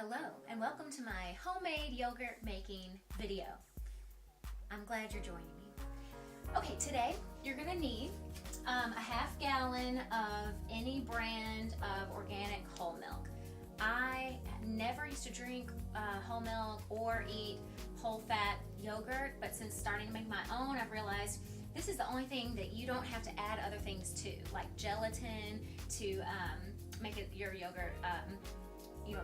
Hello and welcome to my homemade yogurt making video. I'm glad you're joining me. Okay, today you're gonna need a half gallon of any brand of organic whole milk. I never used to drink whole milk or eat whole fat yogurt, but since starting to make my own, I've realized this is the only thing that you don't have to add other things to, like gelatin to make your yogurt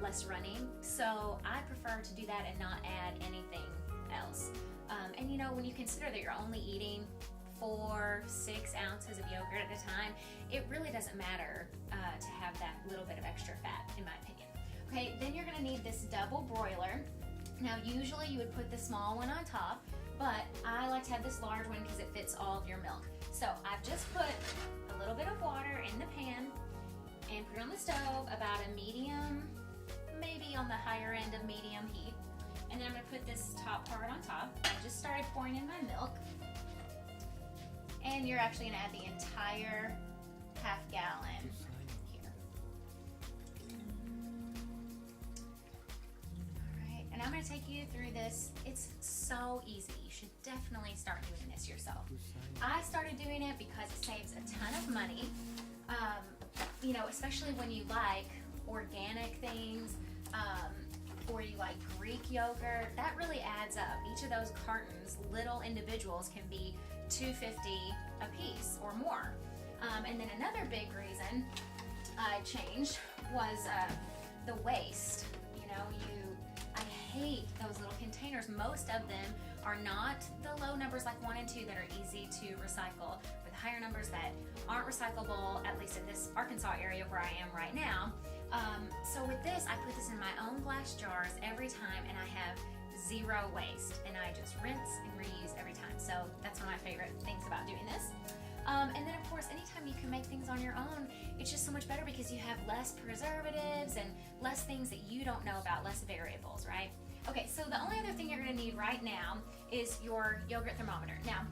less runny. So I prefer to do that and not add anything else. And when you consider that you're only eating 4-6 ounces of yogurt at a time, it really doesn't matter to have that little bit of extra fat, in my opinion. Okay, then you're gonna need this double broiler. Now usually you would put the small one on top, but I like to have this large one because it fits all of your milk. So I've just put a little bit of water in the pan and put it on the stove about a medium, maybe on the higher end of medium heat. And then I'm gonna put this top part on top. I just started pouring in my milk. And you're actually gonna add the entire half gallon here. All right, and I'm gonna take you through this. It's so easy. You should definitely start doing this yourself. I started doing it because it saves a ton of money. Especially when you like organic things, or you like Greek yogurt, that really adds up. Each of those cartons, little individuals, can be $2.50 a piece or more. And then another big reason I changed was the waste. I hate those little containers. Most of them are not the low numbers like 1 and 2 that are easy to recycle, but the higher numbers that aren't recyclable, at least in this Arkansas area where I am right now. So with this, I put this in my own glass jars every time, and I have zero waste, and I just rinse and reuse every time. So that's one of my favorite things about doing this. And then of course, anytime you can make things on your own, it's just so much better because you have less preservatives and less things that you don't know about, less variables, right? Okay, so the only other thing you're gonna need right now is your yogurt thermometer. Now,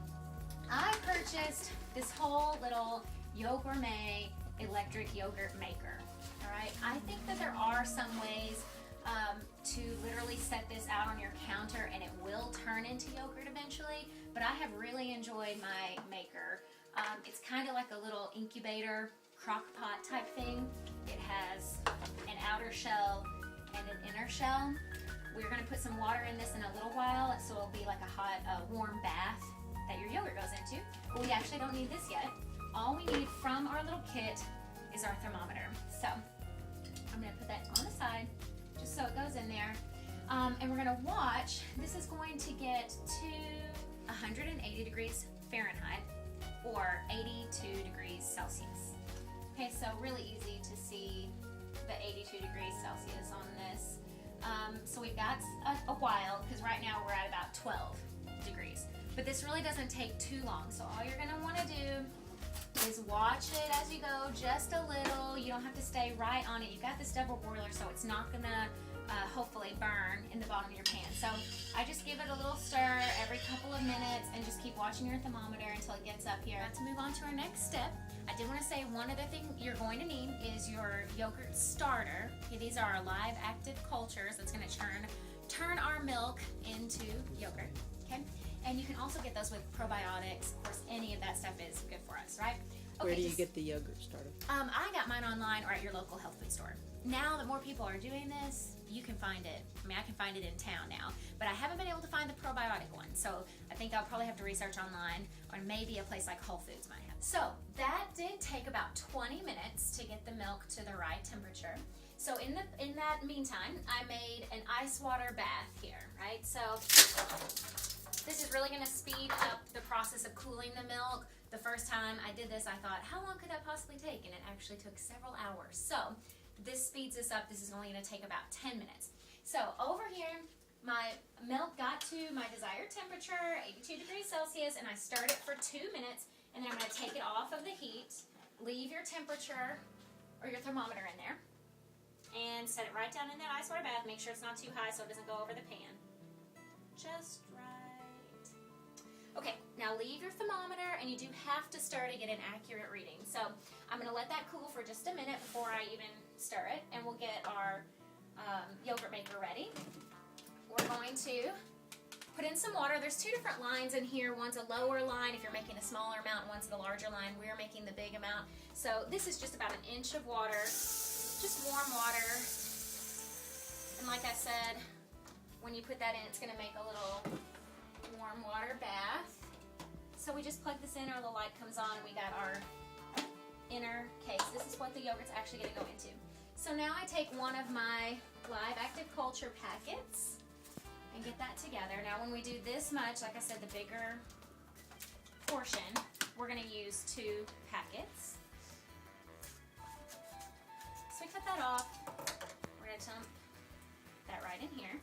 I purchased this whole little Yo Gourmet electric yogurt maker, all right? I think that there are some ways to literally set this out on your counter and it will turn into yogurt eventually, but I have really enjoyed my maker. It's kind of like a little incubator crock pot type thing. It has an outer shell and an inner shell. We're going to put some water in this in a little while, so it'll be like a hot, warm bath that your yogurt goes into. But we actually don't need this yet. All we need from our little kit is our thermometer. So I'm going to put that on the side just so it goes in there. And we're going to watch. This is going to get to 180 degrees Fahrenheit or 82 degrees Celsius. Okay, so really easy to see the 82 degrees Celsius on this. So we've got a while, because right now we're at about 12 degrees. But this really doesn't take too long, so all you're gonna wanna do is watch it as you go, just a little. You don't have to stay right on it. You've got this double broiler, so it's not gonna hopefully burn in the bottom of your pan. So I just give it a little stir every couple of minutes and just keep watching your thermometer until it gets up here. Now to move on to our next step, I did want to say one other thing you're going to need is your yogurt starter. Okay, these are our live active cultures that's going to turn our milk into yogurt. Okay, and you can also get those with probiotics. Of course, any of that stuff is good for us, right? Okay, where do you get the yogurt starter? I got mine online or at your local health food store. Now that more people are doing this, you can find it. I can find it in town now, but I haven't been able to find the probiotic one. So I think I'll probably have to research online, or maybe a place like Whole Foods might have. So that did take about 20 minutes to get the milk to the right temperature. So in that meantime, I made an ice water bath here, right? So this is really gonna speed up the process of cooling the milk. The first time I did this, I thought, how long could that possibly take? And it actually took several hours. So this speeds this up. This is only going to take about 10 minutes. So over here, my milk got to my desired temperature, 82 degrees Celsius, and I stirred it for 2 minutes, and then I'm going to take it off of the heat, leave your temperature or your thermometer in there, and set it right down in that ice water bath. Make sure it's not too high so it doesn't go over the pan. Just right. Okay, now leave your thermometer, and you do have to stir to get an accurate reading. So I'm going to let that cool for just a minute before I even stir it, and we'll get our yogurt maker you're ready, we're going to put in some water. There's two different lines in here. One's a lower line if you're making a smaller amount, and one's the larger line. We're making the big amount. So this is just about 1 inch of water, just warm water. And like I said, when you put that in, it's gonna make a little warm water bath. So we just plug this in, our little light comes on, and we got our inner case. This is what the yogurt's actually gonna go into. So now I take one of my live active culture packets and get that together. Now when we do this much, like I said, the bigger portion, we're going to use 2 packets. So we cut that off. We're going to dump that right in here.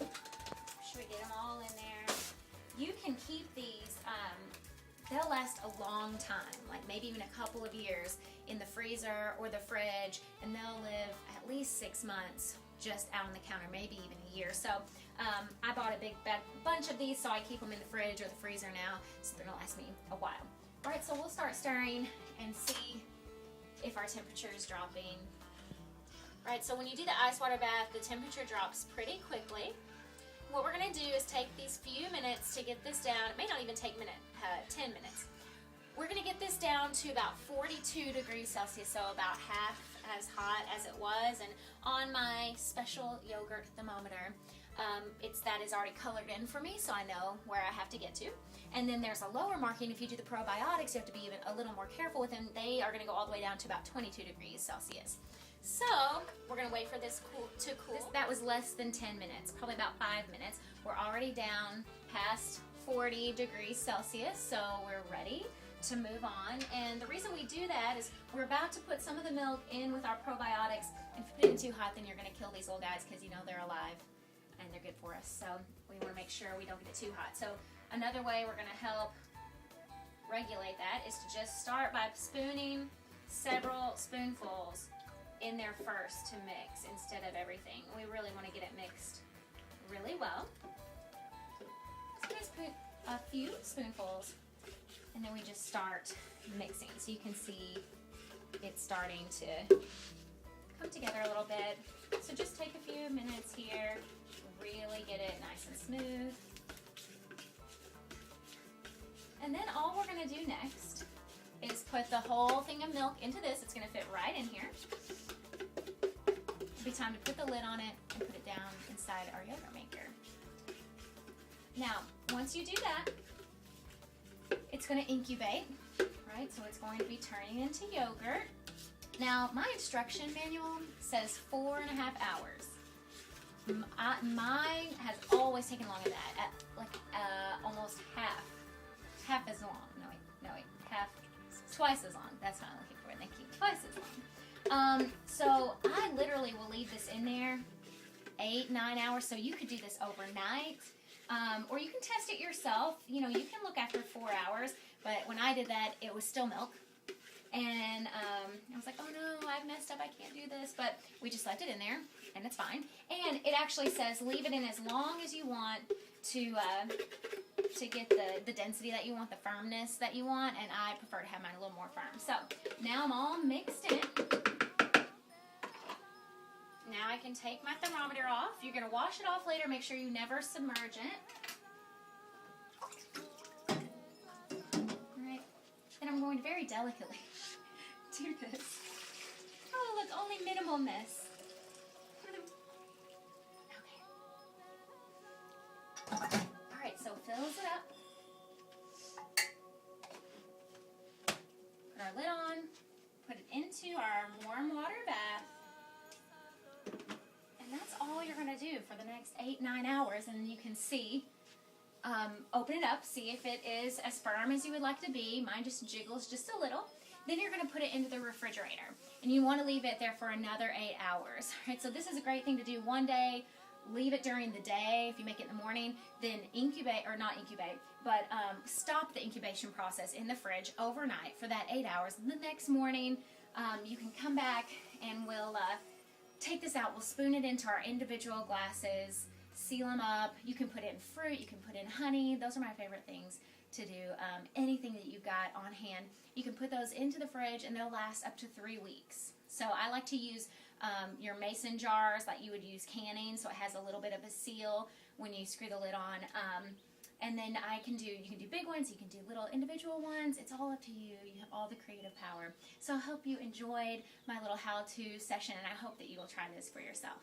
Should we get them all in there? You can keep these, they'll last a long time, like maybe even a couple of years in the freezer or the fridge, and they'll live at least 6 months just out on the counter, maybe even a year. So I bought a big bunch of these, so I keep them in the fridge or the freezer now, so they're gonna last me a while. All right, so we'll start stirring and see if our temperature is dropping. All right, so when you do the ice water bath, the temperature drops pretty quickly. What we're gonna do is take these few minutes to get this down. It may not even take 10 minutes. We're gonna get this down to about 42 degrees Celsius, so about half as hot as it was. And on my special yogurt thermometer, that is already colored in for me, so I know where I have to get to. And then there's a lower marking. If you do the probiotics, you have to be even a little more careful with them. They are gonna go all the way down to about 22 degrees Celsius. So we're gonna wait for this to cool. That was less than 10 minutes, probably about 5 minutes. We're already down past 40 degrees Celsius, so we're ready to move on. And the reason we do that is we're about to put some of the milk in with our probiotics, and if you put it in too hot, then you're gonna kill these little guys, because you know they're alive and they're good for us. So we wanna make sure we don't get it too hot. So another way we're gonna help regulate that is to just start by spooning several spoonfuls in there first to mix instead of everything. We really wanna get it mixed really well. So just put a few spoonfuls, and then we just start mixing. So you can see it's starting to come together a little bit. So just take a few minutes here, really get it nice and smooth. And then all we're gonna do next is put the whole thing of milk into this. It's gonna fit right in here. It'll be time to put the lid on it and put it down inside our yogurt maker. Now, once you do that, it's going to incubate, right? So it's going to be turning into yogurt. Now, my instruction manual says 4.5 hours. Mine has always taken longer than that, almost half as long. No wait, twice as long. That's what I'm looking for. Thank you. Twice as long. So I literally will leave this in there 8-9 hours. So you could do this overnight. Or you can test it yourself. You know, you can look after 4 hours, but when I did that, it was still milk. And I was like, oh no, I've messed up, I can't do this. But we just left it in there, and it's fine. And it actually says leave it in as long as you want to get the density that you want, the firmness that you want, and I prefer to have mine a little more firm. So now I'm all mixed in. Now I can take my thermometer off. You're going to wash it off later. Make sure you never submerge it. All right. Then I'm going to very delicately do this. Oh, look, only minimal mess. Okay. All right, so fills it up. Put our lid on. Put it into our warm water bath. And that's all you're going to do for the next 8-9 hours. And you can see, open it up, see if it is as firm as you would like to be. Mine just jiggles just a little. Then you're going to put it into the refrigerator. And you want to leave it there for another 8 hours. Right? So this is a great thing to do one day. Leave it during the day. If you make it in the morning, then incubate, or not incubate, but stop the incubation process in the fridge overnight for that 8 hours. And the next morning, you can come back and we'll take this out. We'll spoon it into our individual glasses, seal them up. You can put in fruit, you can put in honey. Those are my favorite things to do. Anything that you've got on hand, you can put those into the fridge and they'll last up to 3 weeks. So I like to use your mason jars like you would use canning, so it has a little bit of a seal when you screw the lid on. And then you can do big ones, you can do little individual ones. It's all up to you. You have all the creative power. So I hope you enjoyed my little how-to session, and I hope that you will try this for yourself.